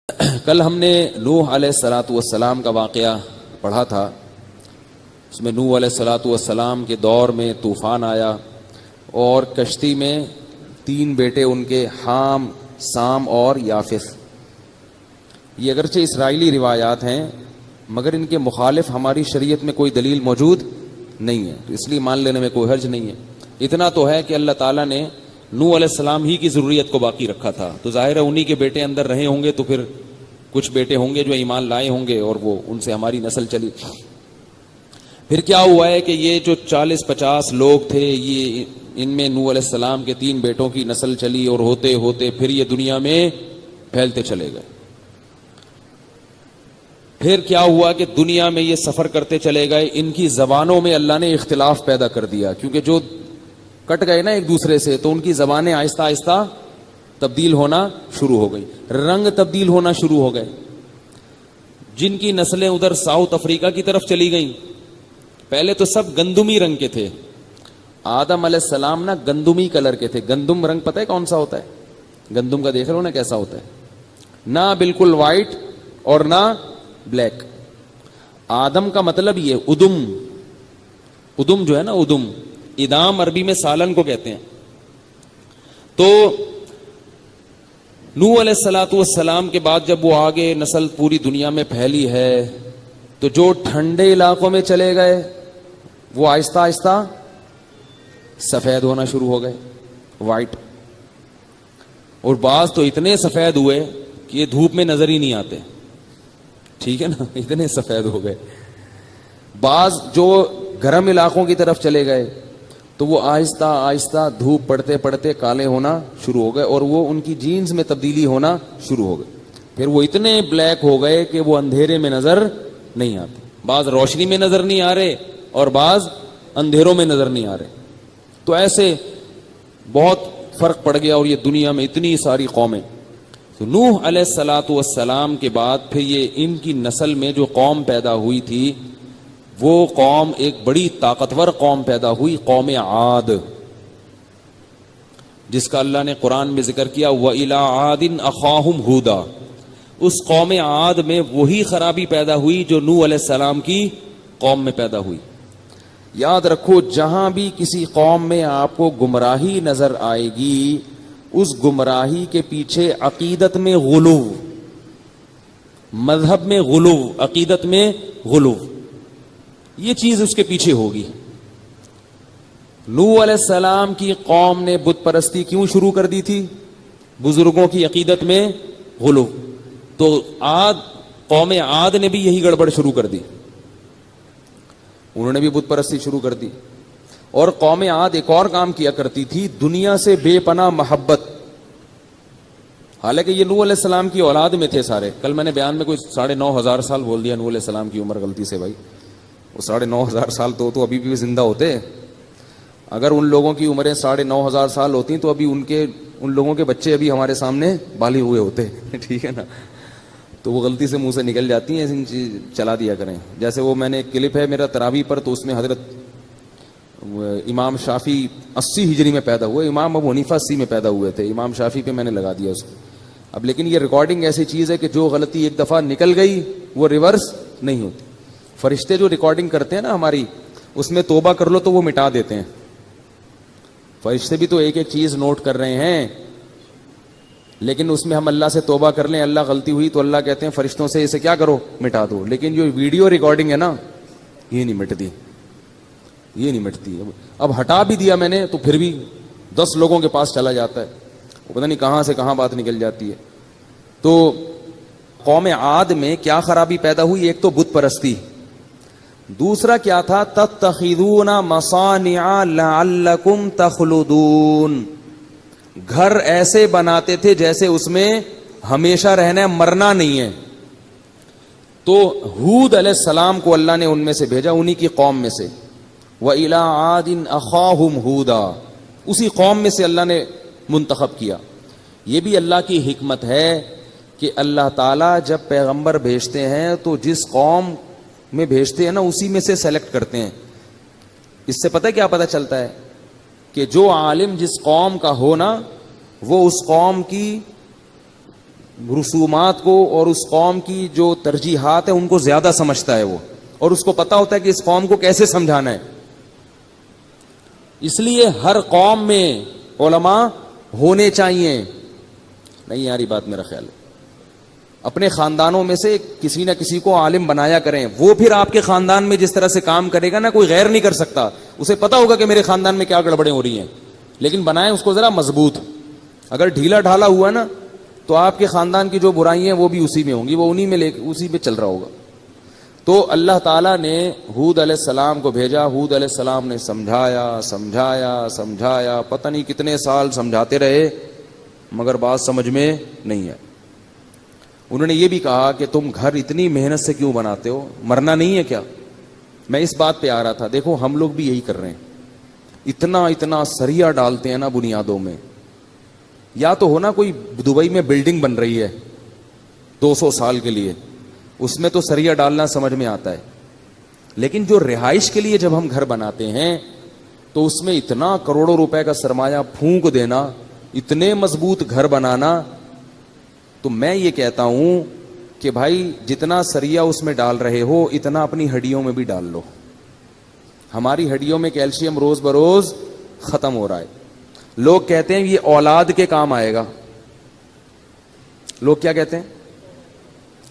کل ہم نے نوح علیہ الصلاۃ والسلام کا واقعہ پڑھا تھا. اس میں نوح علیہ الصلاۃ والسلام کے دور میں طوفان آیا اور کشتی میں 3 بیٹے ان کے حام، سام اور یافث. یہ اگرچہ اسرائیلی روایات ہیں مگر ان کے مخالف ہماری شریعت میں کوئی دلیل موجود نہیں ہے، تو اس لیے مان لینے میں کوئی حرج نہیں ہے. اتنا تو ہے کہ اللہ تعالیٰ نے نوح علیہ السلام ہی کی ضروریت کو باقی رکھا تھا، تو ظاہر ہے انہی کے بیٹے اندر رہے ہوں گے، تو پھر کچھ بیٹے ہوں گے جو ایمان لائے ہوں گے اور وہ ان سے ہماری نسل چلی. پھر کیا ہوا ہے کہ یہ جو 40-50 لوگ تھے، یہ ان میں نوح علیہ السلام کے 3 بیٹوں کی نسل چلی اور ہوتے ہوتے پھر یہ دنیا میں پھیلتے چلے گئے. پھر کیا ہوا کہ دنیا میں یہ سفر کرتے چلے گئے، ان کی زبانوں میں اللہ نے اختلاف پیدا کر دیا، کیونکہ جو کٹ گئے نا ایک دوسرے سے تو ان کی زبانیں آہستہ آہستہ تبدیل ہونا شروع ہو گئی، رنگ تبدیل ہونا شروع ہو گئے. جن کی نسلیں ادھر ساؤتھ افریقہ کی طرف چلی گئیں، پہلے تو سب گندمی رنگ کے تھے. آدم علیہ السلام نا گندمی کلر کے تھے. گندم رنگ پتہ ہے کون سا ہوتا ہے؟ گندم کا دیکھ رہے ہو نا کیسا ہوتا ہے، نہ بالکل وائٹ اور نہ بلیک. آدم کا مطلب یہ ادم جو ہے نا، ادام عربی میں سالن کو کہتے ہیں. تو نوح علیہ الصلوۃ والسلام کے بعد جب وہ آگے نسل پوری دنیا میں پھیلی ہے، تو جو ٹھنڈے علاقوں میں چلے گئے وہ آہستہ آہستہ سفید ہونا شروع ہو گئے، وائٹ. اور بعض تو اتنے سفید ہوئے کہ یہ دھوپ میں نظر ہی نہیں آتے، ٹھیک ہے نا، اتنے سفید ہو گئے. بعض جو گرم علاقوں کی طرف چلے گئے تو وہ آہستہ آہستہ دھوپ پڑتے پڑتے کالے ہونا شروع ہو گئے اور وہ ان کی جینز میں تبدیلی ہونا شروع ہو گئی. پھر وہ اتنے بلیک ہو گئے کہ وہ اندھیرے میں نظر نہیں آتے. بعض روشنی میں نظر نہیں آ رہے اور بعض اندھیروں میں نظر نہیں آ رہے. تو ایسے بہت فرق پڑ گیا اور یہ دنیا میں اتنی ساری قومیں. تو نوح علیہ الصلوۃ والسلام کے بعد پھر یہ ان کی نسل میں جو قوم پیدا ہوئی تھی، وہ قوم ایک بڑی طاقتور قوم پیدا ہوئی، قوم عاد، جس کا اللہ نے قرآن میں ذکر کیا وَإِلَىٰ عَادٍ أَخَاهُمْ هُودًا. اس قوم عاد میں وہی خرابی پیدا ہوئی جو نوح علیہ السلام کی قوم میں پیدا ہوئی. یاد رکھو، جہاں بھی کسی قوم میں آپ کو گمراہی نظر آئے گی، اس گمراہی کے پیچھے عقیدت میں غلو، مذہب میں غلو، عقیدت میں غلو، یہ چیز اس کے پیچھے ہوگی. نوح علیہ السلام کی قوم نے بت پرستی کیوں شروع کر دی تھی؟ بزرگوں کی عقیدت میں غلو. تو قوم عاد نے بھی یہی گڑبڑ شروع کر دی، انہوں نے بھی بت پرستی شروع کر دی. اور قوم عاد ایک اور کام کیا کرتی تھی، دنیا سے بے پناہ محبت. حالانکہ یہ نوح علیہ السلام کی اولاد میں تھے سارے. کل میں نے بیان میں کوئی 9,500 سال بول دیا نوح علیہ السلام کی عمر غلطی سے. بھائی وہ 9,500 سال تو ابھی بھی زندہ ہوتے. اگر ان لوگوں کی عمریں 9,500 سال ہوتی تو ابھی ان لوگوں کے بچے ابھی ہمارے سامنے بالغ ہوئے ہوتے. ٹھیک ہے نا، تو وہ غلطی سے منہ سے نکل جاتی ہیں، چلا دیا کریں. جیسے وہ میں نے ایک کلپ ہے میرا تراویح پر، تو اس میں حضرت امام شافعی 80 ہجری میں پیدا ہوئے، امام ابو حنیفہ 80 میں پیدا ہوئے تھے. امام شافعی پہ میں نے لگا دیا اس کو. اب لیکن یہ ریکارڈنگ ایسی چیز ہے کہ جو غلطی ایک دفعہ نکل گئی وہ ریورس نہیں ہوتی. فرشتے جو ریکارڈنگ کرتے ہیں نا ہماری، اس میں توبہ کر لو تو وہ مٹا دیتے ہیں. فرشتے بھی تو ایک ایک چیز نوٹ کر رہے ہیں، لیکن اس میں ہم اللہ سے توبہ کر لیں، اللہ غلطی ہوئی تو اللہ کہتے ہیں فرشتوں سے اسے کیا کرو، مٹا دو. لیکن جو ویڈیو ریکارڈنگ ہے نا، یہ نہیں مٹتی، یہ نہیں مٹتی. اب ہٹا بھی دیا میں نے تو پھر بھی 10 لوگوں کے پاس چلا جاتا ہے، وہ پتہ نہیں کہاں سے کہاں بات نکل جاتی ہے. تو قوم عاد میں کیا خرابی پیدا ہوئی؟ ایک تو بت پرستی، دوسرا کیا تھا، تتخذون مصانع لعلکم تخلدون. گھر ایسے بناتے تھے جیسے اس میں ہمیشہ رہنا ہے، مرنا نہیں ہے. تو ہود علیہ السلام کو اللہ نے ان میں سے بھیجا، انہی کی قوم میں سے. وَإِلَىٰ عَادٍ أَخَاهُمْ هُودًا، اسی قوم میں سے اللہ نے منتخب کیا. یہ بھی اللہ کی حکمت ہے کہ اللہ تعالیٰ جب پیغمبر بھیجتے ہیں تو جس قوم میں بھیجتے ہیں نا، اسی میں سے سلیکٹ کرتے ہیں. اس سے پتہ کیا پتہ چلتا ہے کہ جو عالم جس قوم کا ہو نا، وہ اس قوم کی رسومات کو اور اس قوم کی جو ترجیحات ہیں ان کو زیادہ سمجھتا ہے وہ, اور اس کو پتا ہوتا ہے کہ اس قوم کو کیسے سمجھانا ہے. اس لیے ہر قوم میں علماء ہونے چاہیے. نہیں یاری بات میرا خیال ہے, اپنے خاندانوں میں سے کسی نہ کسی کو عالم بنایا کریں. وہ پھر آپ کے خاندان میں جس طرح سے کام کرے گا نا, کوئی غیر نہیں کر سکتا. اسے پتا ہوگا کہ میرے خاندان میں کیا گڑبڑیں ہو رہی ہیں, لیکن بنائیں اس کو ذرا مضبوط. اگر ڈھیلا ڈھالا ہوا نا تو آپ کے خاندان کی جو برائیاں ہیں وہ بھی اسی میں ہوں گی, وہ انہی میں اسی میں چل رہا ہوگا. تو اللہ تعالیٰ نے ہود علیہ السلام کو بھیجا. ہود علیہ السلام نے سمجھایا, پتہ نہیں کتنے سال سمجھاتے رہے, مگر بات سمجھ میں نہیں ہے. انہوں نے یہ بھی کہا کہ تم گھر اتنی محنت سے کیوں بناتے ہو, مرنا نہیں ہے کیا؟ میں اس بات پہ آ رہا تھا. دیکھو ہم لوگ بھی یہی کر رہے ہیں, اتنا سریا ڈالتے ہیں نا بنیادوں میں. یا تو ہونا کوئی دبئی میں بلڈنگ بن رہی ہے 200 سال کے لیے, اس میں تو سریا ڈالنا سمجھ میں آتا ہے. لیکن جو رہائش کے لیے جب ہم گھر بناتے ہیں تو اس میں اتنا کروڑوں روپے کا سرمایہ پھونک دینا, اتنے مضبوط گھر بنانا. تو میں یہ کہتا ہوں کہ بھائی جتنا سریا اس میں ڈال رہے ہو اتنا اپنی ہڈیوں میں بھی ڈال لو. ہماری ہڈیوں میں کیلشیم روز بروز ختم ہو رہا ہے. لوگ کہتے ہیں یہ اولاد کے کام آئے گا. لوگ کیا کہتے ہیں؟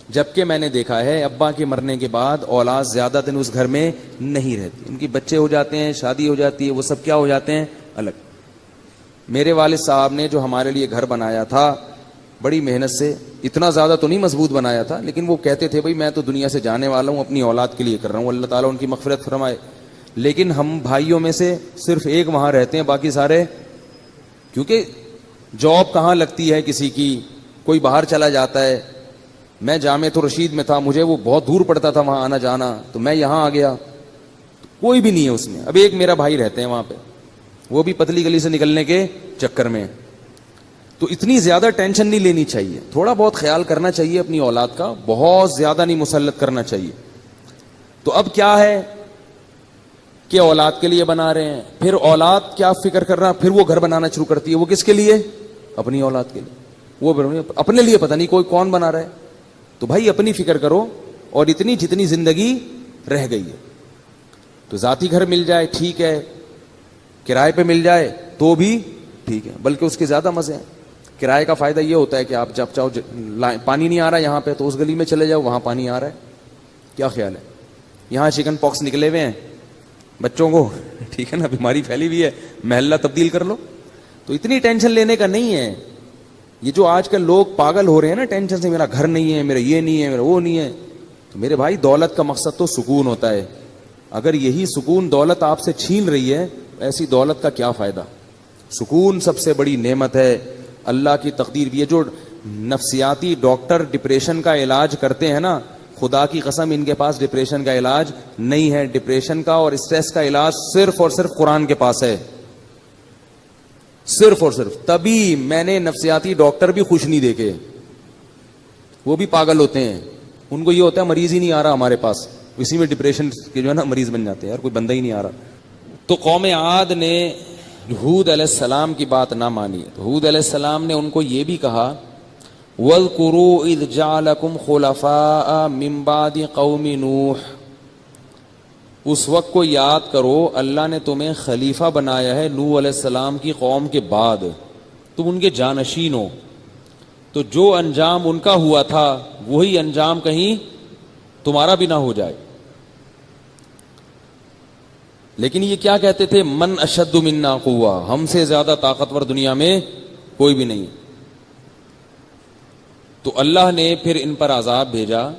جبکہ میں نے دیکھا ہے ابا کے مرنے کے بعد اولاد زیادہ دن اس گھر میں نہیں رہتی. ان کی بچے ہو جاتے ہیں, شادی ہو جاتی ہے, وہ سب کیا ہو جاتے ہیں الگ. میرے والد صاحب نے جو ہمارے لیے گھر بنایا تھا بڑی محنت سے, اتنا زیادہ تو نہیں مضبوط بنایا تھا, لیکن وہ کہتے تھے بھائی میں تو دنیا سے جانے والا ہوں, اپنی اولاد کے لیے کر رہا ہوں, اللہ تعالیٰ ان کی مغفرت فرمائے. لیکن ہم بھائیوں میں سے صرف ایک وہاں رہتے ہیں, باقی سارے, کیونکہ جاب کہاں لگتی ہے کسی کی, کوئی باہر چلا جاتا ہے. میں جامع تو رشید میں تھا, مجھے وہ بہت دور پڑتا تھا وہاں آنا جانا, تو میں یہاں آ گیا, کوئی بھی نہیں ہے اس میں. اب ایک میرا بھائی رہتے ہیں وہاں پہ, وہ بھی پتلی گلی سے نکلنے کے چکر میں. تو اتنی زیادہ ٹینشن نہیں لینی چاہیے, تھوڑا بہت خیال کرنا چاہیے اپنی اولاد کا, بہت زیادہ نہیں مسلط کرنا چاہیے. تو اب کیا ہے کہ اولاد کے لیے بنا رہے ہیں, پھر اولاد کیا فکر کر رہا, پھر وہ گھر بنانا شروع کرتی ہے. وہ کس کے لیے؟ اپنی اولاد کے لیے. وہ اپنے لیے پتہ نہیں کوئی کون بنا رہا ہے. تو بھائی اپنی فکر کرو, اور اتنی جتنی زندگی رہ گئی ہے تو ذاتی گھر مل جائے ٹھیک ہے, کرائے پہ مل جائے تو بھی ٹھیک ہے, بلکہ اس کے زیادہ مزے ہیں. کرائے کا فائدہ یہ ہوتا ہے کہ آپ جب چاہو, پانی نہیں آ رہا یہاں پہ تو اس گلی میں چلے جاؤ, وہاں پانی آ رہا ہے. کیا خیال ہے؟ یہاں چکن پاکس نکلے ہوئے ہیں بچوں کو, ٹھیک ہے نا, بیماری پھیلی ہوئی ہے, محلہ تبدیل کر لو. تو اتنی ٹینشن لینے کا نہیں ہے. یہ جو آج کل لوگ پاگل ہو رہے ہیں نا ٹینشن سے, میرا گھر نہیں ہے, میرا یہ نہیں ہے, میرا وہ نہیں ہے. تو میرے بھائی دولت کا مقصد تو سکون ہوتا ہے. اگر یہی سکون دولت آپ سے چھین رہی ہے, ایسی دولت کا کیا فائدہ؟ سکون سب سے بڑی نعمت ہے, اللہ کی تقدیر بھی ہے. جو نفسیاتی ڈاکٹر ڈپریشن کا علاج کرتے ہیں نا, خدا کی قسم ان کے پاس ڈپریشن کا علاج نہیں ہے. ڈپریشن کا اور اسٹریس کا علاج صرف اور صرف قرآن کے پاس ہے, صرف اور صرف. تبھی میں نے نفسیاتی ڈاکٹر بھی خوش نہیں دیکھے, وہ بھی پاگل ہوتے ہیں. ان کو یہ ہوتا ہے مریض ہی نہیں آ رہا ہمارے پاس, اسی میں ڈپریشن کے جو ہے نا مریض بن جاتے ہیں, یار کوئی بندہ ہی نہیں آ رہا. تو قوم عاد نے ہود علیہ السلام کی بات نہ مانی. تو ہود علیہ السلام نے ان کو یہ بھی کہا, وَاذْكُرُوا إِذْ جَعَلَكُمْ خُلَفَاءَ مِن بَعْدِ قَوْمِ نُوحٍ, اس وقت کو یاد کرو اللہ نے تمہیں خلیفہ بنایا ہے نوح علیہ السلام کی قوم کے بعد, تم ان کے جانشین ہو. تو جو انجام ان کا ہوا تھا وہی انجام کہیں تمہارا بھی نہ ہو جائے. لیکن یہ کیا کہتے تھے, من اشد منا قوہ, ہم سے زیادہ طاقتور دنیا میں کوئی بھی نہیں. تو اللہ نے پھر ان پر عذاب بھیجا.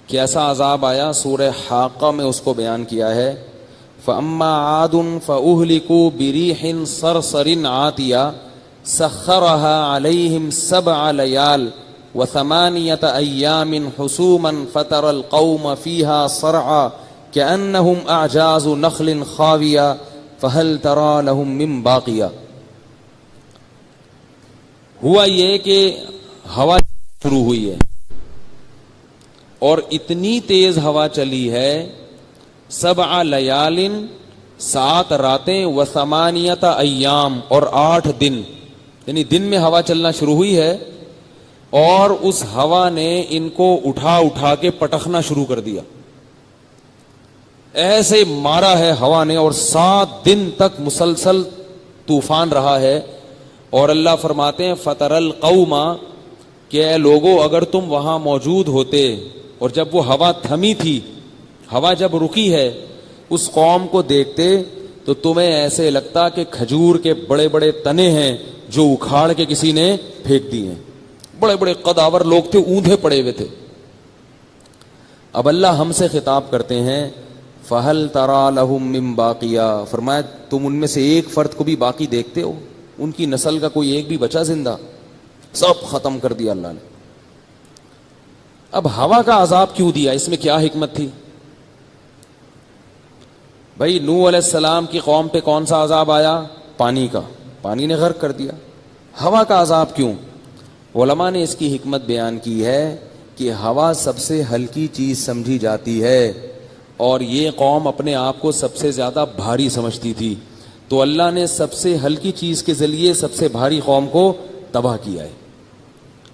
کیسا عذاب آیا؟ سورہ حاقہ میں اس کو بیان کیا ہے. فَأَمَّا عَادٌ فَأُهْلِكُوا بِرِيحٍ صَرْصَرٍ عَاتِيَةٍ سَخَّرَهَا عَلَيْهِمْ 7 لَيَالٍ و8 أَيَّامٍ حُسُومًا فَتَرَى الْقَوْمَ فِيهَا صَرْعًا كَأَنَّهُمْ أَعْجَازُ نَخْلٍ خَاوِيَةٍ فَهَلْ تَرَى لَهُم مِّن بَاقِيَةٍ. ہوا یہ کہ ہوا شروع ہوئی ہے اور اتنی تیز ہوا چلی ہے, 7 لیال, 7 راتیں, و8 ایام, اور 8 دن, یعنی دن میں ہوا چلنا شروع ہوئی ہے اور اس ہوا نے ان کو اٹھا اٹھا کے پٹخنا شروع کر دیا. ایسے مارا ہے ہوا نے, اور 7 دن تک مسلسل طوفان رہا ہے. اور اللہ فرماتے ہیں فَتَرَ الْقَوْمَ, کہ اے لوگو اگر تم وہاں موجود ہوتے اور جب وہ ہوا تھمی تھی, ہوا جب رکی ہے, اس قوم کو دیکھتے تو تمہیں ایسے لگتا کہ کھجور کے بڑے بڑے تنے ہیں جو اکھاڑ کے کسی نے پھینک دیے ہیں. بڑے بڑے قداور لوگ تھے, اوندھے پڑے ہوئے تھے. اب اللہ ہم سے خطاب کرتے ہیں فَهَلْ تَرَى لَهُم مِّن بَاقِيَةٍ, فرمایا تم ان میں سے ایک فرد کو بھی باقی دیکھتے ہو؟ ان کی نسل کا کوئی ایک بھی بچا زندہ؟ سب ختم کر دیا اللہ نے. اب ہوا کا عذاب کیوں دیا, اس میں کیا حکمت تھی؟ بھائی نوح علیہ السلام کی قوم پہ کون سا عذاب آیا؟ پانی کا, پانی نے غرق کر دیا. ہوا کا عذاب کیوں؟ علماء نے اس کی حکمت بیان کی ہے کہ ہوا سب سے ہلکی چیز سمجھی جاتی ہے, اور یہ قوم اپنے آپ کو سب سے زیادہ بھاری سمجھتی تھی, تو اللہ نے سب سے ہلکی چیز کے ذریعے سب سے بھاری قوم کو تباہ کیا ہے.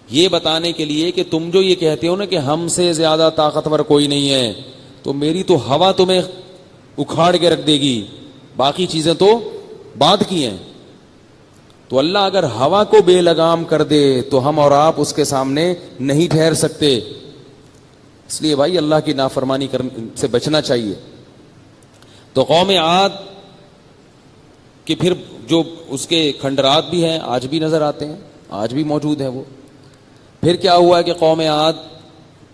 یہ بتانے کے لیے کہ تم جو یہ کہتے ہو نا کہ ہم سے زیادہ طاقتور کوئی نہیں ہے, تو میری تو ہوا تمہیں اکھاڑ کے رکھ دے گی, باقی چیزیں تو بعد کی ہیں. تو اللہ اگر ہوا کو بے لگام کر دے تو ہم اور آپ اس کے سامنے نہیں ٹھہر سکتے. اس لیے بھائی اللہ کی نافرمانی سے بچنا چاہیے. تو قوم عاد کہ پھر جو اس کے کھنڈرات بھی ہیں آج بھی نظر آتے ہیں, آج بھی موجود ہیں وہ. پھر کیا ہوا کہ قوم عاد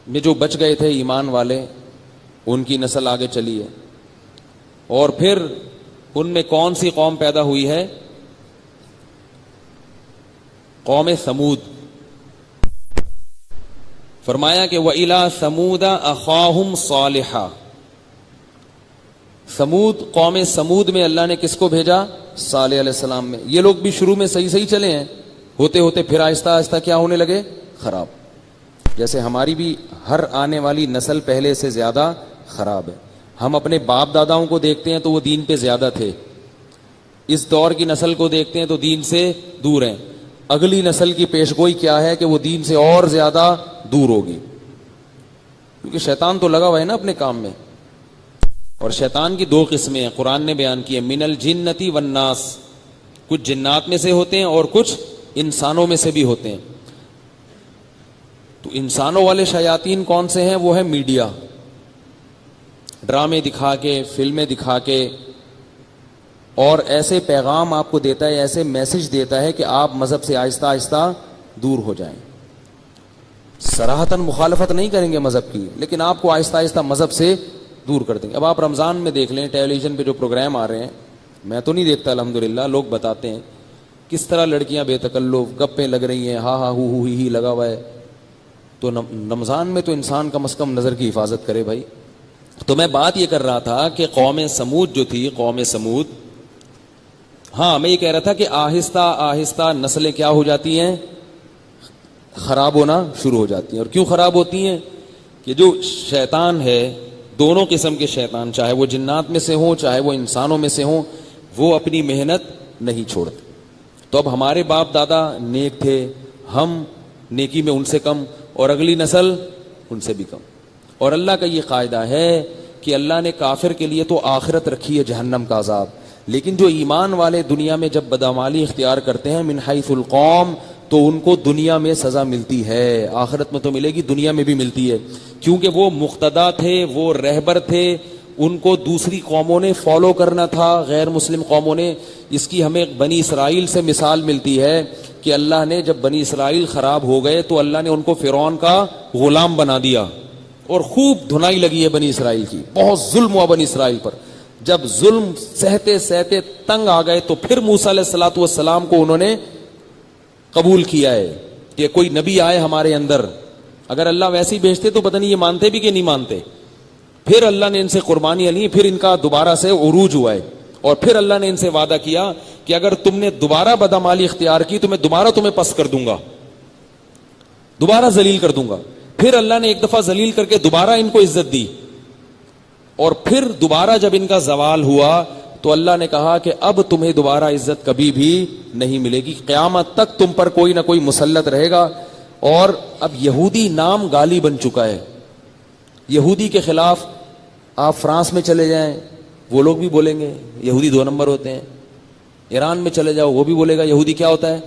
میں جو بچ گئے تھے ایمان والے, ان کی نسل آگے چلی ہے, اور پھر ان میں کون سی قوم پیدا ہوئی ہے؟ قوم سمود. فرمایا کہ وَإِلَىٰ ثَمُودَ أَخَاهُمْ صَالِحًا, سمود, قوم سمود میں اللہ نے کس کو بھیجا؟ صالح علیہ السلام میں. یہ لوگ بھی شروع میں صحیح صحیح چلے ہیں, ہوتے ہوتے پھر آہستہ آہستہ کیا ہونے لگے؟ خراب. جیسے ہماری بھی ہر آنے والی نسل پہلے سے زیادہ خراب ہے. ہم اپنے باپ داداؤں کو دیکھتے ہیں تو وہ دین پہ زیادہ تھے, اس دور کی نسل کو دیکھتے ہیں تو دین سے دور ہیں. اگلی نسل کی پیشگوئی کیا ہے کہ وہ دین سے اور زیادہ دور ہوگی, کیونکہ شیطان تو لگا ہوا ہے نا اپنے کام میں. اور شیطان کی 2 قسمیں ہیں, قرآن نے بیان کی ہے, من الجنتی والناس, کچھ جنات میں سے ہوتے ہیں اور کچھ انسانوں میں سے بھی ہوتے ہیں. تو انسانوں والے شیاطین کون سے ہیں؟ وہ ہے میڈیا, ڈرامے دکھا کے, فلمیں دکھا کے, اور ایسے پیغام آپ کو دیتا ہے, ایسے میسج دیتا ہے کہ آپ مذہب سے آہستہ آہستہ دور ہو جائیں. صراحتاً مخالفت نہیں کریں گے مذہب کی, لیکن آپ کو آہستہ آہستہ مذہب سے دور کر دیں گے. اب آپ رمضان میں دیکھ لیں ٹیلی ویژن پہ جو پروگرام آ رہے ہیں, میں تو نہیں دیکھتا الحمدللہ, لوگ بتاتے ہیں کس طرح لڑکیاں بے تکلف گپیں لگ رہی ہیں, ہا ہا ہو ہی لگا ہوا ہے. تو رمضان میں تو انسان کم از کم نظر کی حفاظت کرے بھائی. تو میں بات یہ کر رہا تھا کہ قوم سمود جو تھی, قوم سمود, ہاں میں یہ کہہ رہا تھا کہ آہستہ آہستہ نسلیں کیا ہو جاتی ہیں؟ خراب ہونا شروع ہو جاتی ہیں. اور کیوں خراب ہوتی ہیں؟ کہ جو شیطان ہے, دونوں قسم کے شیطان, چاہے وہ جنات میں سے ہوں چاہے وہ انسانوں میں سے ہوں, وہ اپنی محنت نہیں چھوڑتے. تو اب ہمارے باپ دادا نیک تھے, ہم نیکی میں ان سے کم, اور اگلی نسل ان سے بھی کم. اور اللہ کا یہ قاعدہ ہے کہ اللہ نے کافر کے لیے تو آخرت رکھی ہے جہنم کا عذاب, لیکن جو ایمان والے دنیا میں جب بدعمالی اختیار کرتے ہیں من حیث القوم, تو ان کو دنیا میں سزا ملتی ہے, آخرت میں تو ملے گی, دنیا میں بھی ملتی ہے. کیونکہ وہ مقتدا تھے, وہ رہبر تھے, ان کو دوسری قوموں نے فالو کرنا تھا, غیر مسلم قوموں نے. اس کی ہمیں بنی اسرائیل سے مثال ملتی ہے کہ اللہ نے جب بنی اسرائیل خراب ہو گئے تو اللہ نے ان کو فرعون کا غلام بنا دیا, اور خوب دھنائی لگی ہے بنی اسرائیل کی, بہت ظلم ہوا بنی اسرائیل پر. جب ظلم سہتے سہتے تنگ آ گئے تو پھر موسیٰ علیہ الصلوۃ والسلام کو انہوں نے قبول کیا ہے کہ کوئی نبی آئے ہمارے اندر. اگر اللہ ویسے ہی بھیجتے تو پتہ نہیں یہ مانتے بھی کہ نہیں مانتے. پھر اللہ نے ان سے قربانیاں لی, پھر ان کا دوبارہ سے عروج ہوا ہے, اور پھر اللہ نے ان سے وعدہ کیا کہ اگر تم نے دوبارہ بدعمالی اختیار کی تو میں دوبارہ تمہیں پس کر دوں گا, دوبارہ ذلیل کر دوں گا. پھر اللہ نے ایک دفعہ ذلیل کر کے دوبارہ ان کو عزت دی, اور پھر دوبارہ جب ان کا زوال ہوا تو اللہ نے کہا کہ اب تمہیں دوبارہ عزت کبھی بھی نہیں ملے گی, قیامت تک تم پر کوئی نہ کوئی مسلط رہے گا. اور اب یہودی نام گالی بن چکا ہے. یہودی کے خلاف آپ فرانس میں چلے جائیں وہ لوگ بھی بولیں گے یہودی 2 نمبر ہوتے ہیں. ایران میں چلے جاؤ وہ بھی بولے گا یہودی کیا ہوتا ہے,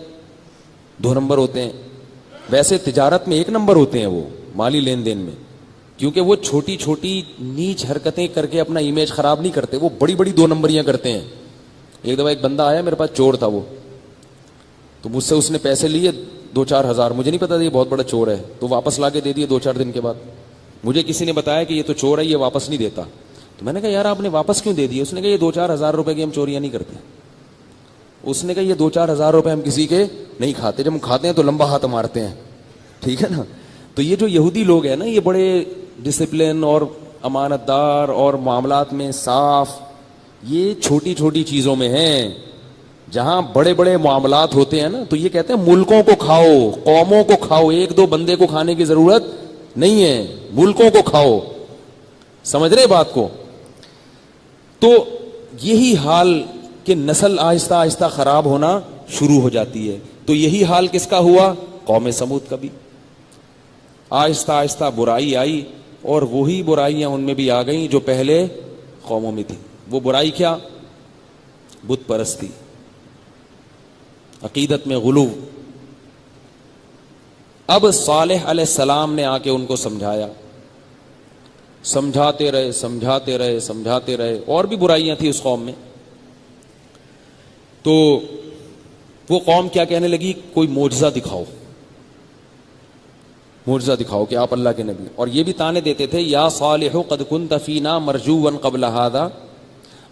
2 نمبر ہوتے ہیں. ویسے تجارت میں 1 نمبر ہوتے ہیں وہ, مالی لین دین میں, کیونکہ وہ چھوٹی چھوٹی نیچ حرکتیں کر کے اپنا امیج خراب نہیں کرتے, وہ بڑی بڑی 2 نمبریاں کرتے ہیں. ایک دفعہ ایک بندہ آیا میرے پاس, چور تھا وہ, تو مجھ سے اس نے پیسے لیے 2-4 ہزار. مجھے نہیں پتا تھا یہ بہت بڑا چور ہے, تو واپس لا کے دے دیے 2-4 دن کے بعد. مجھے کسی نے بتایا کہ یہ تو چور ہے, یہ واپس نہیں دیتا. تو میں نے کہا یار آپ نے واپس کیوں دے دیے؟ اس نے کہا یہ 2-4 ہزار روپے کی ہم چوریاں نہیں کرتے. اس نے کہا یہ 2-4 ہزار روپے ہم کسی کے نہیں کھاتے, جب ہم کھاتے ہیں تو لمبا ہاتھ مارتے ہیں, ٹھیک ہے نا. تو یہ جو یہودی لوگ ہیں نا, یہ بڑے ڈسپلن اور امانت دار اور معاملات میں صاف, یہ چھوٹی چھوٹی چیزوں میں ہیں. جہاں بڑے بڑے معاملات ہوتے ہیں نا, تو یہ کہتے ہیں ملکوں کو کھاؤ, قوموں کو کھاؤ, 1-2 بندے کو کھانے کی ضرورت نہیں ہے, ملکوں کو کھاؤ. سمجھ رہے بات کو؟ تو یہی حال کہ نسل آہستہ آہستہ خراب ہونا شروع ہو جاتی ہے. تو یہی حال کس کا ہوا؟ قوم سمود کا بھی. آہستہ آہستہ برائی آئی, اور وہی برائیاں ان میں بھی آ گئیں جو پہلے قوموں میں تھی. وہ برائی کیا؟ بت پرستی, عقیدت میں غلو. اب صالح علیہ السلام نے آ کے ان کو سمجھایا, سمجھاتے رہے سمجھاتے رہے سمجھاتے رہے. اور بھی برائیاں تھیں اس قوم میں. تو وہ قوم کیا کہنے لگی, کوئی معجزہ دکھاؤ, معجزہ دکھاؤ کہ آپ اللہ کے نبی. اور یہ بھی تانے دیتے تھے, یا صالح قد كنت فینا مرجوا قبل هذا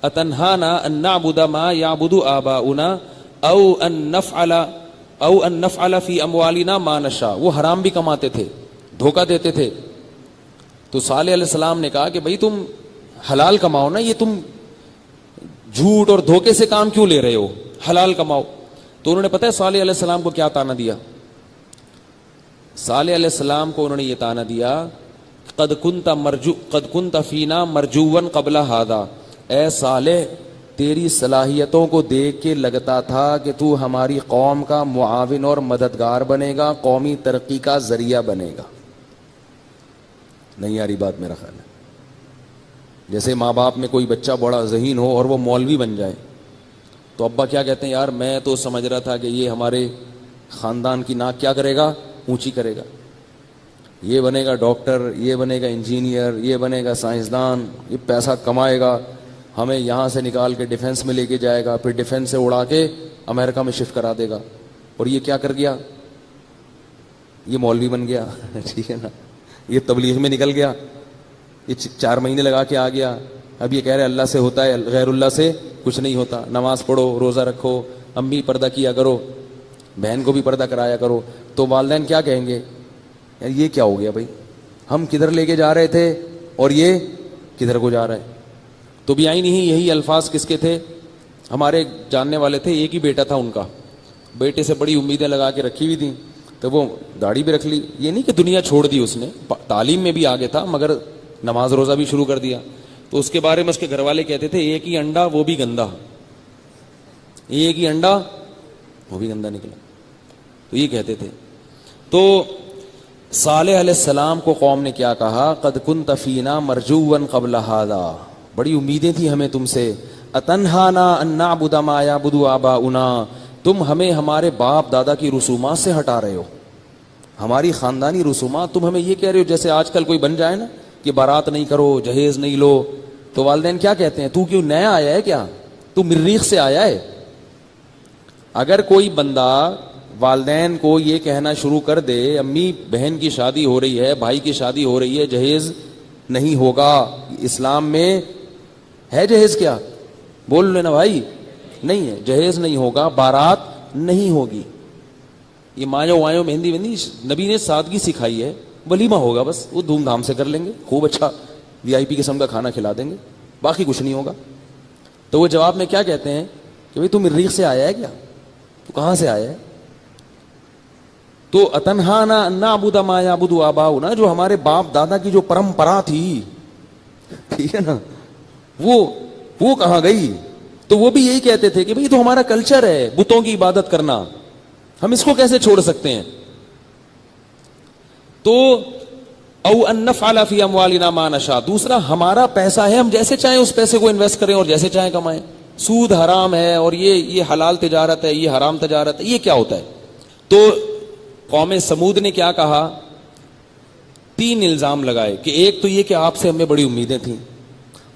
اتنهانا ان نعبد ما يعبد آباؤنا او ان نفعل فی اموالنا ما نشاء. وہ حرام بھی کماتے تھے, دھوکہ دیتے تھے. تو صالح علیہ السلام نے کہا کہ بھئی تم حلال کماؤ نا, یہ تم جھوٹ اور دھوکے سے کام کیوں لے رہے ہو, حلال کماؤ. تو انہوں نے پتہ ہے صالح علیہ السلام کو کیا تانا دیا؟ صالح علیہ السلام کو انہوں نے یہ تانا دیا, قد کنت فینا مرجوا قبل هذا. اے صالح, تیری صلاحیتوں کو دیکھ کے لگتا تھا کہ تو ہماری قوم کا معاون اور مددگار بنے گا, قومی ترقی کا ذریعہ بنے گا. نہیں یاری بات میرا خیال ہے. جیسے ماں باپ میں کوئی بچہ بڑا ذہین ہو اور وہ مولوی بن جائے, تو ابا کیا کہتے ہیں, یار میں تو سمجھ رہا تھا کہ یہ ہمارے خاندان کی ناک کیا کرے گا, اونچی کرے گا, یہ بنے گا ڈاکٹر, یہ بنے گا انجینئر, یہ بنے گا سائنسدان, یہ پیسہ کمائے گا, ہمیں یہاں سے نکال کے ڈیفنس میں لے کے جائے گا, پھر ڈیفنس سے اڑا کے امریکہ میں شفٹ کرا دے گا. اور یہ کیا کر گیا, یہ مولوی بن گیا, ٹھیک ہے نا, یہ تبلیغ میں نکل گیا, یہ 4 مہینے لگا کے آ گیا. اب یہ کہہ رہے اللہ سے ہوتا ہے, غیر اللہ سے کچھ نہیں ہوتا. نماز پڑھو, روزہ رکھو, امی پردہ کیا کرو, بہن کو بھی پردہ کرایا کرو. تو والدین کیا کہیں گے, یار یہ کیا ہو گیا بھائی, ہم کدھر لے کے جا رہے تھے اور یہ کدھر کو جا رہا ہے. تو بھی آئی نہیں. یہی الفاظ کس کے تھے, ہمارے جاننے والے تھے, ایک ہی بیٹا تھا ان کا, بیٹے سے بڑی امیدیں لگا کے رکھی ہوئی تھیں, تو وہ داڑھی بھی رکھ لی. یہ نہیں کہ دنیا چھوڑ دی اس نے, تعلیم میں بھی آگے تھا, مگر نماز روزہ بھی شروع کر دیا. تو اس کے بارے میں اس کے گھر والے کہتے تھے, ایک ہی انڈا وہ بھی گندا, ایک ہی انڈا وہ بھی گندا نکلا. تو یہ کہتے تھے. تو صالح علیہ السلام کو قوم نے کیا کہا, قد کنت فینا مرجوا قبل هذا, بڑی امیدیں تھی ہمیں تم سے. اتنہانا ان نعبد ما یعبد آباؤنا, تم ہمیں ہمارے باپ دادا کی رسومات سے ہٹا رہے ہو, ہماری خاندانی رسومات. تم ہمیں یہ کہہ رہے ہو جیسے آج کل کوئی بن جائے نا کہ بارات نہیں کرو, جہیز نہیں لو, تو والدین کیا کہتے ہیں, تو کیوں نیا آیا ہے کیا, تو مریخ سے آیا ہے. اگر کوئی بندہ والدین کو یہ کہنا شروع کر دے, امی بہن کی شادی ہو رہی ہے, بھائی کی شادی ہو رہی ہے, جہیز نہیں ہوگا, اسلام میں ہے جہیز کیا, بول لینا بھائی, نہیں ہے, جہیز نہیں ہوگا, بارات نہیں ہوگی, یہ مایو وایو مہندی وہندی نبی نے سادگی سکھائی ہے, ولیمہ ہوگا بس, وہ دھوم دھام سے کر لیں گے, خوب اچھا VIP قسم کا کھانا کھلا دیں گے, باقی کچھ نہیں ہوگا. تو وہ جواب میں کیا کہتے ہیں کہ بھئی تو مریخ سے آیا ہے کیا, تو کہاں سے آیا ہے. تو اتنہانا ان نعبد ما یعبد آباؤنا, جو ہمارے باپ دادا کی جو پرمپرا تھی, ٹھیک ہے نا, وہ کہاں گئی. تو وہ بھی یہی کہتے تھے کہ بھئی تو ہمارا کلچر ہے بتوں کی عبادت کرنا, ہم اس کو کیسے چھوڑ سکتے ہیں. تو او ان نفعل فی اموالنا ما نشاء، دوسرا ہمارا پیسہ ہے، ہم جیسے چاہیں اس پیسے کو انویسٹ کریں اور جیسے چاہیں کمائیں. سود حرام ہے اور یہ حلال تجارت ہے، یہ حرام تجارت ہے، یہ کیا ہوتا ہے؟ تو قوم سمود نے کیا کہا؟ 3 الزام لگائے کہ ایک تو یہ کہ آپ سے ہمیں بڑی امیدیں تھیں،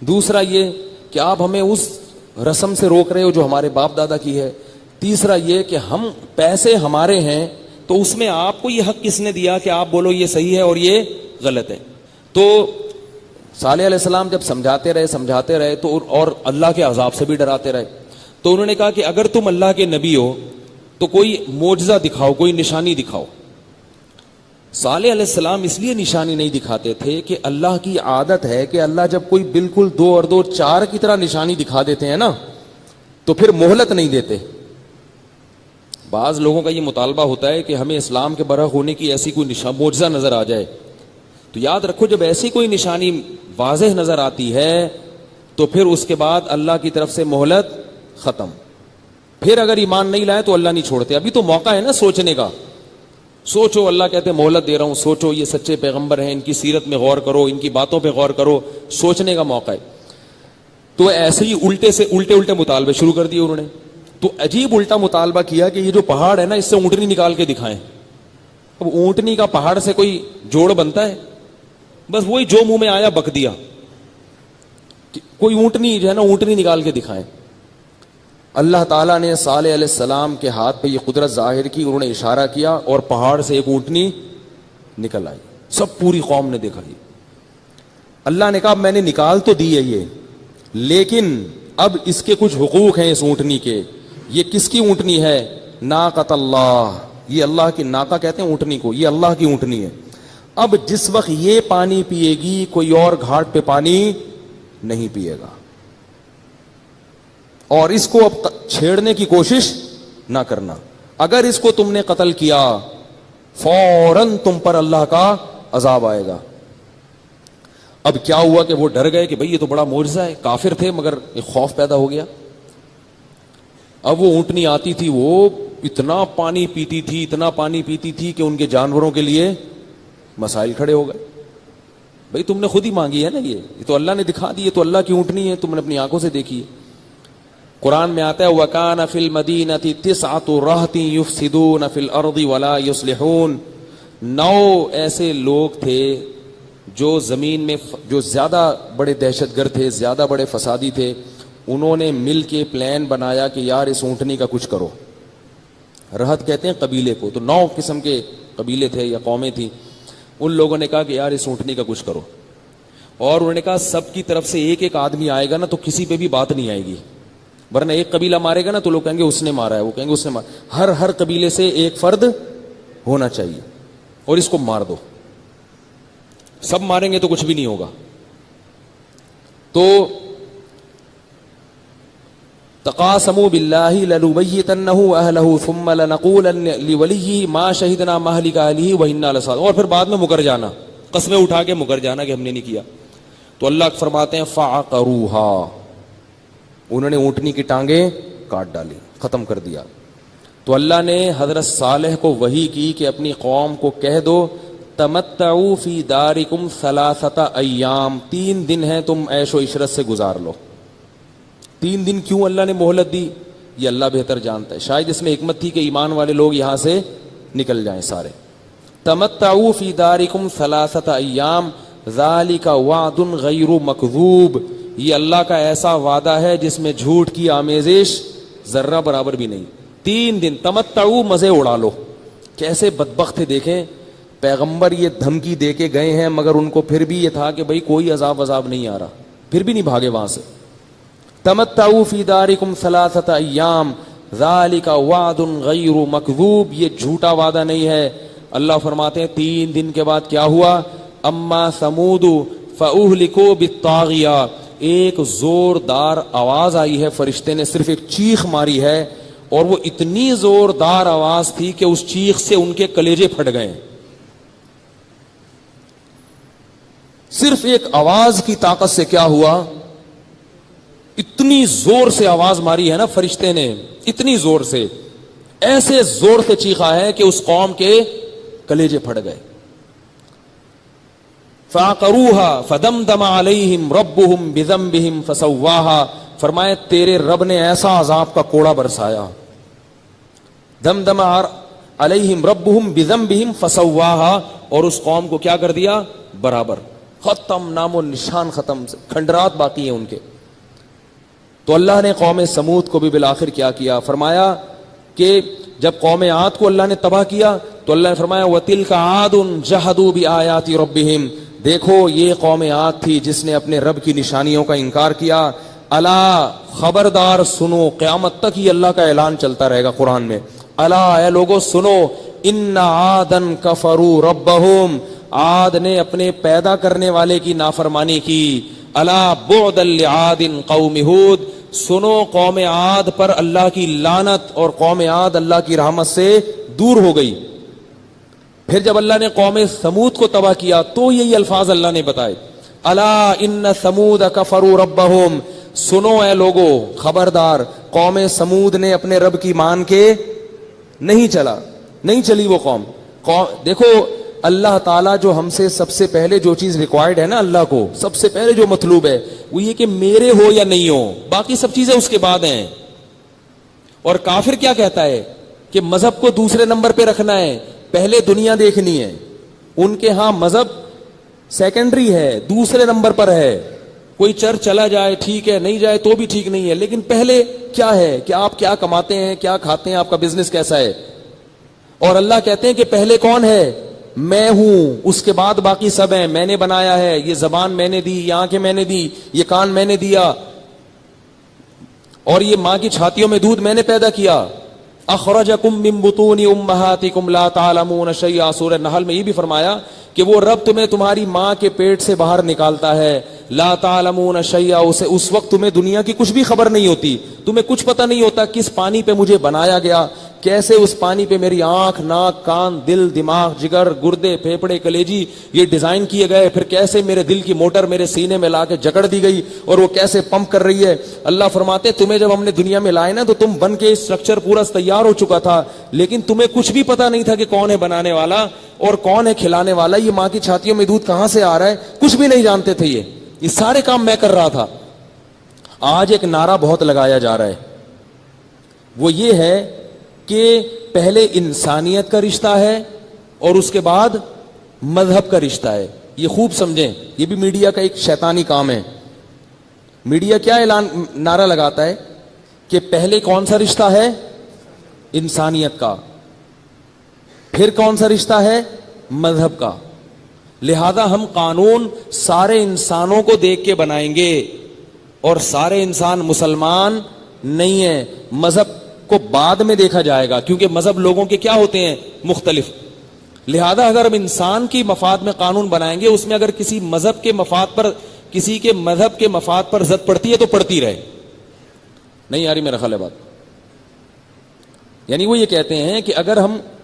دوسرا یہ کہ آپ ہمیں اس رسم سے روک رہے ہو جو ہمارے باپ دادا کی ہے، تیسرا یہ کہ ہم پیسے ہمارے ہیں تو اس میں آپ کو یہ حق کس نے دیا کہ آپ بولو یہ صحیح ہے اور یہ غلط ہے؟ تو صالح علیہ السلام جب سمجھاتے رہے تو اور اللہ کے عذاب سے بھی ڈراتے رہے، تو انہوں نے کہا کہ اگر تم اللہ کے نبی ہو تو کوئی معجزہ دکھاؤ، کوئی نشانی دکھاؤ. صالح علیہ السلام اس لیے نشانی نہیں دکھاتے تھے کہ اللہ کی عادت ہے کہ اللہ جب کوئی بالکل 2 اور 2 4 کی طرح نشانی دکھا دیتے ہیں نا تو پھر مہلت نہیں دیتے. بعض لوگوں کا یہ مطالبہ ہوتا ہے کہ ہمیں اسلام کے برحق ہونے کی ایسی کوئی معجزہ نظر آ جائے، تو یاد رکھو جب ایسی کوئی نشانی واضح نظر آتی ہے تو پھر اس کے بعد اللہ کی طرف سے مہلت ختم. پھر اگر ایمان نہیں لائے تو اللہ نہیں چھوڑتے. ابھی تو موقع ہے نا سوچنے کا، سوچو، اللہ کہتے ہیں مہلت دے رہا ہوں، سوچو یہ سچے پیغمبر ہیں، ان کی سیرت میں غور کرو، ان کی باتوں پہ غور کرو، سوچنے کا موقع ہے. تو ایسے ہی الٹے مطالبے شروع کر دیے انہوں نے. تو عجیب الٹا مطالبہ کیا کہ یہ جو پہاڑ ہے نا اس سے اونٹنی نکال کے دکھائیں. اب اونٹنی کا پہاڑ سے کوئی جوڑ بنتا ہے؟ بس وہی جو منہ میں آیا بک دیا. کوئی اونٹنی جو ہے نا اونٹنی نکال کے دکھائیں. اللہ تعالیٰ نے صالح علیہ السلام کے ہاتھ پہ یہ قدرت ظاہر کی، انہوں نے اشارہ کیا اور پہاڑ سے ایک اونٹنی نکل آئی. سب پوری قوم نے دیکھا. اللہ نے کہا میں نے نکال تو دی ہے یہ، لیکن اب اس کے کچھ حقوق ہیں اس اونٹنی کے. یہ کس کی اونٹنی ہے؟ ناقۃ اللہ، یہ اللہ کی ناقہ کہتے ہیں اونٹنی کو، یہ اللہ کی اونٹنی ہے. اب جس وقت یہ پانی پیے گی کوئی اور گھاٹ پہ پانی نہیں پیے گا، اور اس کو اب چھیڑنے کی کوشش نہ کرنا. اگر اس کو تم نے قتل کیا فوراً تم پر اللہ کا عذاب آئے گا. اب کیا ہوا کہ وہ ڈر گئے کہ بھئی یہ تو بڑا معجزہ ہے. کافر تھے مگر ایک خوف پیدا ہو گیا. اب وہ اونٹنی آتی تھی، وہ اتنا پانی پیتی تھی کہ ان کے جانوروں کے لیے مسائل کھڑے ہو گئے. بھئی تم نے خود ہی مانگی ہے نا، یہ تو اللہ نے دکھا دی، یہ تو اللہ کی اونٹنی ہے، تم نے اپنی آنکھوں سے دیکھی ہے. قرآن میں آتا ہے وَكَانَ فِي الْمَدِينَةِ 9 رَهْطٍ يُفْسِدُونَ فِي الْأَرْضِ وَلَا يُصْلِحُونَ. 9 ایسے لوگ تھے جو زمین میں جو زیادہ بڑے دہشت گرد تھے، زیادہ بڑے فسادی تھے. انہوں نے مل کے پلان بنایا کہ یار اس اونٹنی کا کچھ کرو. رہط کہتے ہیں قبیلے کو، تو 9 قسم کے قبیلے تھے یا قومیں تھیں. ان لوگوں نے کہا کہ یار اس اونٹنی کا کچھ کرو، اور انہوں نے کہا سب کی طرف سے ایک آدمی آئے گا نا تو کسی پہ بھی بات نہیں آئے گی، ورنہ ایک قبیلہ مارے گا نا تو لوگ کہیں گے اس نے مارا ہے، وہ کہیں گے اس نے مارا. ہر قبیلے سے ایک فرد ہونا چاہیے اور اس کو مار دو. سب ماریں گے تو کچھ بھی نہیں ہوگا. تو تقاسموا باللہ لنبیتنہ اہلہ ثم لنقولن لولیہ ما شہدنا مہلک اہلہ وإنا لصادقون. اور پھر بعد میں مکر جانا، قسمیں اٹھا کے مکر جانا کہ ہم نے نہیں کیا. تو اللہ فرماتے ہیں فعقروہا، انہوں نے اونٹنی کی ٹانگیں کاٹ ڈالی، ختم کر دیا. تو اللہ نے حضرت صالح کو وحی کی کہ اپنی قوم کو کہہ دو تمتعوا فی دارکم 3 ایام، 3 دن ہیں تم عیش و عشرت سے گزار لو. 3 دن کیوں اللہ نے مہلت دی یہ اللہ بہتر جانتا ہے. شاید اس میں حکمت تھی کہ ایمان والے لوگ یہاں سے نکل جائیں سارے. تمتعوا فی دارکم 3 ایام ذالک وعد غیر مکذوب، یہ اللہ کا ایسا وعدہ ہے جس میں جھوٹ کی آمیزش ذرہ برابر بھی نہیں. 3 دن تمتعوا، مزے اڑا لو. کیسے بدبخت تھے دیکھیں، پیغمبر یہ دھمکی دے کے گئے ہیں مگر ان کو پھر بھی یہ تھا کہ بھئی کوئی عذاب نہیں آ رہا، پھر بھی نہیں بھاگے وہاں سے. تمتعوا فی دارکم 3 ایام ذالک وعد غیر مکذوب، یہ جھوٹا وعدہ نہیں ہے. اللہ فرماتے ہیں 3 دن کے بعد کیا ہوا؟ اما ثمود فاہلکوا بالطاغیہ، ایک زوردار آواز آئی ہے، فرشتے نے صرف ایک چیخ ماری ہے اور وہ اتنی زوردار آواز تھی کہ اس چیخ سے ان کے کلیجے پھٹ گئے. صرف ایک آواز کی طاقت سے کیا ہوا؟ اتنی زور سے آواز ماری ہے نا فرشتے نے، اتنی زور سے، ایسے زور سے چیخا ہے کہ اس قوم کے کلیجے پھٹ گئے. فعقروها فدمدم علیہم ربهم بذنبهم فسواها، فرمایا تیرے رب نے ایسا عذاب کا کوڑا برسایا، دمدم علیہم ربهم بذنبهم فسواها، اور اس قوم کو کیا کر دیا؟ برابر، ختم، نام و نشان ختم، کھنڈرات باقی ہیں ان کے۔ تو اللہ نے قوم سمود کو بھی بالآخر کیا کیا؟ فرمایا کہ جب قوم عاد کو اللہ نے تباہ کیا تو اللہ نے فرمایا وَتِلْكَ عَادٌ جَحَدُوا بِآيَاتِ رَبِّهِمْ، دیکھو یہ قوم عاد تھی جس نے اپنے رب کی نشانیوں کا انکار کیا۔ الا، خبردار سنو، قیامت تک یہ اللہ کا اعلان چلتا رہے گا قرآن میں، الا اے لوگو سنو، ان عادن کفروا ربہم، عاد نے اپنے پیدا کرنے والے کی نافرمانی کی۔ الا بعدا لعاد قوم ہود، سنو قوم عاد پر اللہ کی لعنت، اور قوم عاد اللہ کی رحمت سے دور ہو گئی۔ پھر جب اللہ نے قوم ثمود کو تباہ کیا تو یہی الفاظ اللہ نے بتائے، الا ان ثمود کفروا ربہم، سنو اے لوگو خبردار، قوم ثمود نے اپنے رب کی مان کے نہیں چلی وہ قوم۔ دیکھو اللہ تعالیٰ جو ہم سے سب سے پہلے جو چیز ریکوائرڈ ہے نا، اللہ کو سب سے پہلے جو مطلوب ہے وہ یہ کہ میرے ہو یا نہیں ہو، باقی سب چیزیں اس کے بعد ہیں۔ اور کافر کیا کہتا ہے کہ مذہب کو دوسرے نمبر پہ رکھنا ہے، پہلے دنیا دیکھنی ہے۔ ان کے ہاں مذہب سیکنڈری ہے، دوسرے نمبر پر ہے۔ کوئی چرچ چلا جائے ٹھیک ہے، نہیں جائے تو بھی ٹھیک نہیں ہے، لیکن پہلے کیا ہے کہ آپ کیا کماتے ہیں، کیا کھاتے ہیں، آپ کا بزنس کیسا ہے۔ اور اللہ کہتے ہیں کہ پہلے کون ہے؟ میں ہوں، اس کے بعد باقی سب ہیں، میں نے بنایا ہے، یہ زبان میں نے دی، یہ آنکھیں میں نے دی، یہ کان میں نے دیا، اور یہ ماں کی چھاتیوں میں دودھ میں نے پیدا کیا۔ اخرجکم من بطون امہاتکم لا تعلمون شیئا، سورہ نحل میں یہ بھی فرمایا کہ وہ رب تمہیں تمہاری ماں کے پیٹ سے باہر نکالتا ہے، لا تعلمون شیئا، اس وقت تمہیں دنیا کی کچھ بھی خبر نہیں ہوتی، تمہیں کچھ پتہ نہیں ہوتا کس پانی پہ مجھے بنایا گیا، کیسے اس پانی پہ میری آنکھ، ناک، کان، دل، دماغ، جگر، گردے، پھیپھڑے، کلیجی یہ ڈیزائن کیے گئے، پھر کیسے میرے دل کی موٹر میرے سینے میں لا کے جکڑ دی گئی اور وہ کیسے پمپ کر رہی ہے۔ اللہ فرماتے تمہیں جب ہم نے دنیا میں لائے نا تو تم بن کے اسٹرکچر پورا تیار ہو چکا تھا، لیکن تمہیں کچھ بھی پتا نہیں تھا کہ کون ہے بنانے والا اور کون ہے کھلانے والا، یہ ماں کی چھاتیوں میں دودھ کہاں سے آ رہا ہے، کچھ بھی نہیں جانتے تھے۔ یہ سارے کام میں کر رہا تھا۔ آج ایک نعرہ بہت لگایا جا رہا ہے، وہ یہ ہے کہ پہلے انسانیت کا رشتہ ہے اور اس کے بعد مذہب کا رشتہ ہے۔ یہ خوب سمجھیں، یہ بھی میڈیا کا ایک شیطانی کام ہے۔ میڈیا کیا نعرہ لگاتا ہے کہ پہلے کون سا رشتہ ہے؟ انسانیت کا، پھر کون سا رشتہ ہے؟ مذہب کا۔ لہذا ہم قانون سارے انسانوں کو دیکھ کے بنائیں گے، اور سارے انسان مسلمان نہیں ہیں، مذہب کو بعد میں دیکھا جائے گا، کیونکہ مذہب لوگوں کے کیا ہوتے ہیں؟ مختلف۔ لہذا اگر ہم انسان کی مفاد میں قانون بنائیں گے، اس میں اگر کسی مذہب کے مفاد پر، کسی کے مذہب کے مفاد پر زد پڑتی ہے تو پڑتی رہے۔ نہیں یاری میرا خیال ہے بات، یعنی وہ یہ کہتے ہیں کہ اگر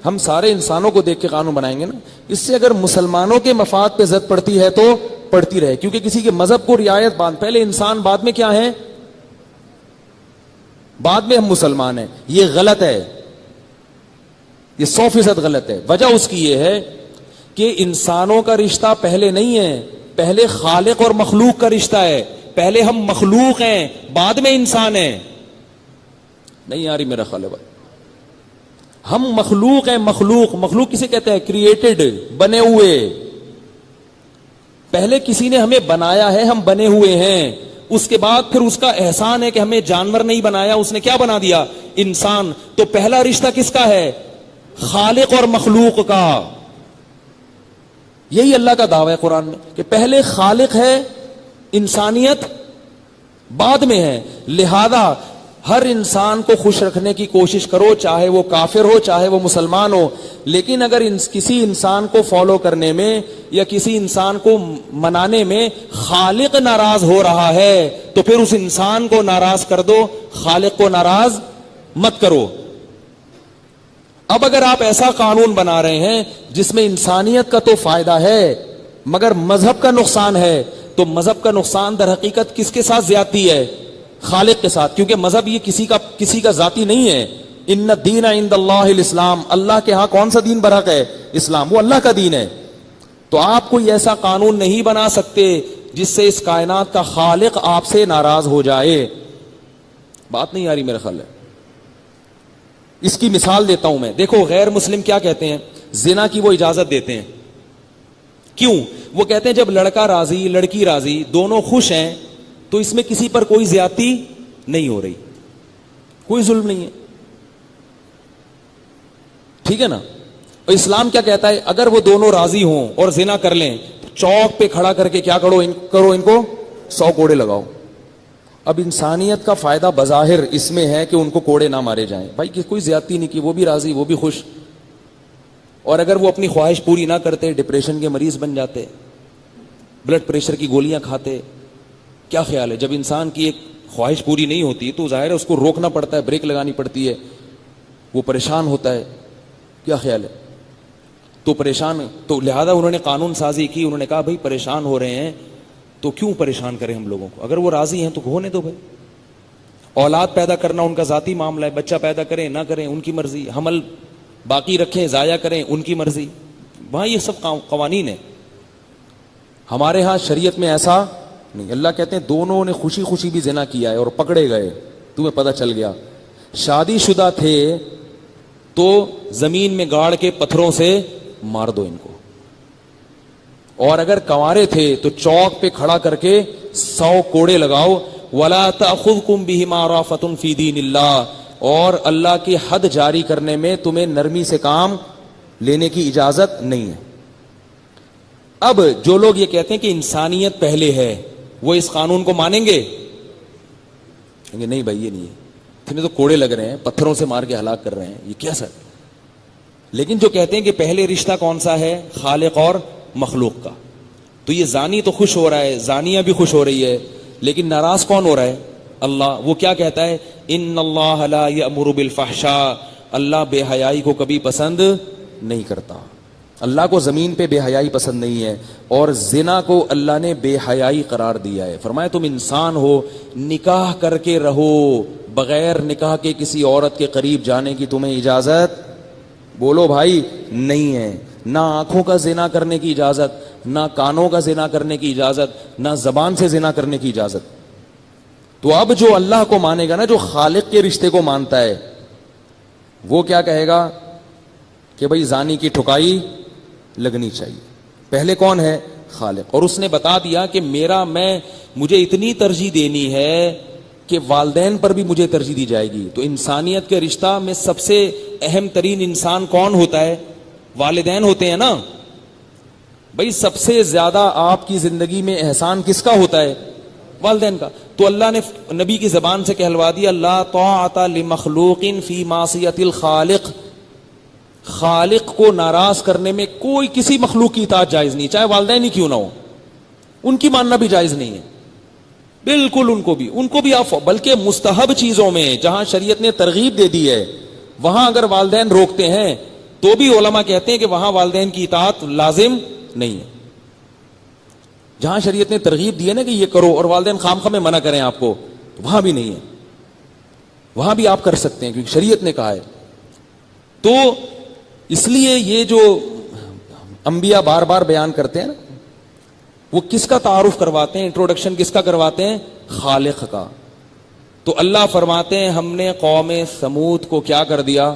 ہم سارے انسانوں کو دیکھ کے قانون بنائیں گے نا، اس سے اگر مسلمانوں کے مفاد پہ زد پڑتی ہے تو پڑتی رہے، کیونکہ کسی کے مذہب کو رعایت پہلے انسان بعد میں کیا ہے؟ بعد میں ہم مسلمان ہیں۔ یہ غلط ہے، یہ 100% غلط ہے۔ وجہ اس کی یہ ہے کہ انسانوں کا رشتہ پہلے نہیں ہے، پہلے خالق اور مخلوق کا رشتہ ہے۔ پہلے ہم مخلوق ہیں، بعد میں انسان ہیں۔ نہیں یاری میرا خیال ہے بھائی، ہم مخلوق ہیں۔ مخلوق کسے کہتے ہیں؟ کریٹڈ، بنے ہوئے۔ پہلے کسی نے ہمیں بنایا ہے، ہم بنے ہوئے ہیں، اس کے بعد پھر اس کا احسان ہے کہ ہمیں جانور نہیں بنایا، اس نے کیا بنا دیا؟ انسان۔ تو پہلا رشتہ کس کا ہے؟ خالق اور مخلوق کا۔ یہی اللہ کا دعویٰ ہے قرآن میں کہ پہلے خالق ہے، انسانیت بعد میں ہے۔ لہذا ہر انسان کو خوش رکھنے کی کوشش کرو، چاہے وہ کافر ہو چاہے وہ مسلمان ہو، لیکن اگر کسی انسان کو فالو کرنے میں یا کسی انسان کو منانے میں خالق ناراض ہو رہا ہے تو پھر اس انسان کو ناراض کر دو، خالق کو ناراض مت کرو۔ اب اگر آپ ایسا قانون بنا رہے ہیں جس میں انسانیت کا تو فائدہ ہے مگر مذہب کا نقصان ہے، تو مذہب کا نقصان در حقیقت کس کے ساتھ زیادتی ہے؟ خالق کے ساتھ، کیونکہ مذہب یہ کسی کا ذاتی نہیں ہے۔ ان الدین عند اللہ الاسلام، اللہ کے ہاں کون سا دین برحق ہے؟ اسلام، وہ اللہ کا دین ہے۔ تو آپ کوئی ایسا قانون نہیں بنا سکتے جس سے اس کائنات کا خالق آپ سے ناراض ہو جائے. بات نہیں آ رہی میرا خیال ہے. اس کی مثال دیتا ہوں میں. دیکھو غیر مسلم کیا کہتے ہیں, زنا کی وہ اجازت دیتے ہیں. کیوں؟ وہ کہتے ہیں جب لڑکا راضی لڑکی راضی دونوں خوش ہیں تو اس میں کسی پر کوئی زیادتی نہیں ہو رہی, کوئی ظلم نہیں ہے. ٹھیک ہے نا. اور اسلام کیا کہتا ہے, اگر وہ دونوں راضی ہوں اور زنا کر لیں تو چوک پہ کھڑا کر کے کیا کرو ان کو 100 کوڑے لگاؤ. اب انسانیت کا فائدہ بظاہر اس میں ہے کہ ان کو کوڑے نہ مارے جائیں. بھائی کوئی زیادتی نہیں کی, وہ بھی راضی وہ بھی خوش. اور اگر وہ اپنی خواہش پوری نہ کرتے ڈپریشن کے مریض بن جاتے, بلڈ پریشر کی گولیاں کھاتے. کیا خیال ہے, جب انسان کی ایک خواہش پوری نہیں ہوتی تو ظاہر ہے اس کو روکنا پڑتا ہے, بریک لگانی پڑتی ہے, وہ پریشان ہوتا ہے. کیا خیال ہے؟ تو پریشان, تو لہذا انہوں نے قانون سازی کی. انہوں نے کہا بھائی پریشان ہو رہے ہیں تو کیوں پریشان کریں ہم لوگوں کو, اگر وہ راضی ہیں تو ہونے دو بھائی. اولاد پیدا کرنا ان کا ذاتی معاملہ ہے, بچہ پیدا کریں نہ کریں ان کی مرضی, حمل باقی رکھیں ضائع کریں ان کی مرضی. وہاں یہ سب قوانین ہیں. ہمارے ہاں شریعت میں ایسا نہیں. اللہ کہتے ہیں دونوں نے خوشی خوشی بھی زنا کیا ہے اور پکڑے گئے, تمہیں پتہ چل گیا, شادی شدہ تھے تو زمین میں گاڑ کے پتھروں سے مار دو ان کو, اور اگر کنوارے تھے تو چوک پہ کھڑا کر کے 100 کوڑے لگاؤ. وَلَا تَأْخُذْكُمْ بِهِمَا رَأْفَةٌ فِي دِينِ اللَّهِ, اور اللہ کی حد جاری کرنے میں تمہیں نرمی سے کام لینے کی اجازت نہیں ہے. اب جو لوگ یہ کہتے ہیں کہ انسانیت پہلے ہے وہ اس قانون کو مانیں گے؟ کہیں گے نہیں بھائی یہ نہیں ہے, اتنے تو کوڑے لگ رہے ہیں, پتھروں سے مار کے ہلاک کر رہے ہیں, یہ کیا سر. لیکن جو کہتے ہیں کہ پہلے رشتہ کون سا ہے, خالق اور مخلوق کا, تو یہ زانی تو خوش ہو رہا ہے, زانیہ بھی خوش ہو رہی ہے, لیکن ناراض کون ہو رہا ہے؟ اللہ. وہ کیا کہتا ہے, ان اللہ لا یأمر بالفحشاء, اللہ بے حیائی کو کبھی پسند نہیں کرتا. اللہ کو زمین پہ بے حیائی پسند نہیں ہے, اور زنا کو اللہ نے بے حیائی قرار دیا ہے. فرمایا تم انسان ہو, نکاح کر کے رہو, بغیر نکاح کے کسی عورت کے قریب جانے کی تمہیں اجازت, بولو بھائی, نہیں ہے. نہ آنکھوں کا زنا کرنے کی اجازت, نہ کانوں کا زنا کرنے کی اجازت, نہ زبان سے زنا کرنے کی اجازت. تو اب جو اللہ کو مانے گا نا, جو خالق کے رشتے کو مانتا ہے, وہ کیا کہے گا کہ بھائی زانی کی ٹھکائی لگنی چاہیے. پہلے کون ہے؟ خالق. اور اس نے بتا دیا کہ مجھے اتنی ترجیح دینی ہے کہ والدین پر بھی مجھے ترجیح دی جائے گی. تو انسانیت کے رشتہ میں سب سے اہم ترین انسان کون ہوتا ہے؟ والدین ہوتے ہیں نا. بھائی سب سے زیادہ آپ کی زندگی میں احسان کس کا ہوتا ہے؟ والدین کا. تو اللہ نے نبی کی زبان سے کہلوا دیا, لا طاعۃ لمخلوق فی معصیۃ الخالق, خالق کو ناراض کرنے میں کوئی کسی مخلوق کی اطاعت جائز نہیں, چاہے والدین ہی کیوں نہ ہو, ان کی ماننا بھی جائز نہیں ہے. بالکل ان کو بھی آپ, بلکہ مستحب چیزوں میں جہاں شریعت نے ترغیب دے دی ہے وہاں اگر والدین روکتے ہیں تو بھی علماء کہتے ہیں کہ وہاں والدین کی اطاعت لازم نہیں ہے. جہاں شریعت نے ترغیب دی ہے نا کہ یہ کرو اور والدین خامخواہ میں منع کریں آپ کو, وہاں بھی نہیں ہے, وہاں بھی آپ کر سکتے ہیں کیونکہ شریعت نے کہا ہے. تو اس لیے یہ جو انبیاء بار بار بیان کرتے ہیں نا, وہ کس کا تعارف کرواتے ہیں, انٹروڈکشن کس کا کرواتے ہیں؟ خالق کا. تو اللہ فرماتے ہیں ہم نے قوم سمود کو کیا کر دیا؟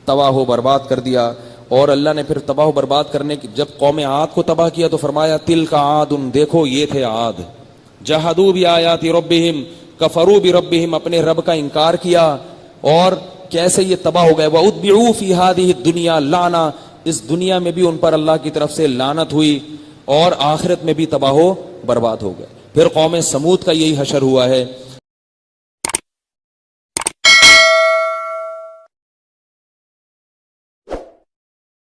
تباہ و برباد کر دیا. اور اللہ نے پھر تباہ و برباد کرنے کی جب قوم عاد کو تباہ کیا تو فرمایا تلک عاد, دیکھو یہ تھے عاد, جحدوا بآیات ربہم کفروا بربہم, اپنے رب کا انکار کیا اور کیسے یہ تباہ ہو گئے. واتبعوا فی ہذہ الدنیا لعنہ, اس دنیا میں بھی ان پر اللہ کی طرف سے لعنت ہوئی اور آخرت میں بھی تباہ و برباد ہو گئے. پھر قوم سمود کا یہی حشر ہوا ہے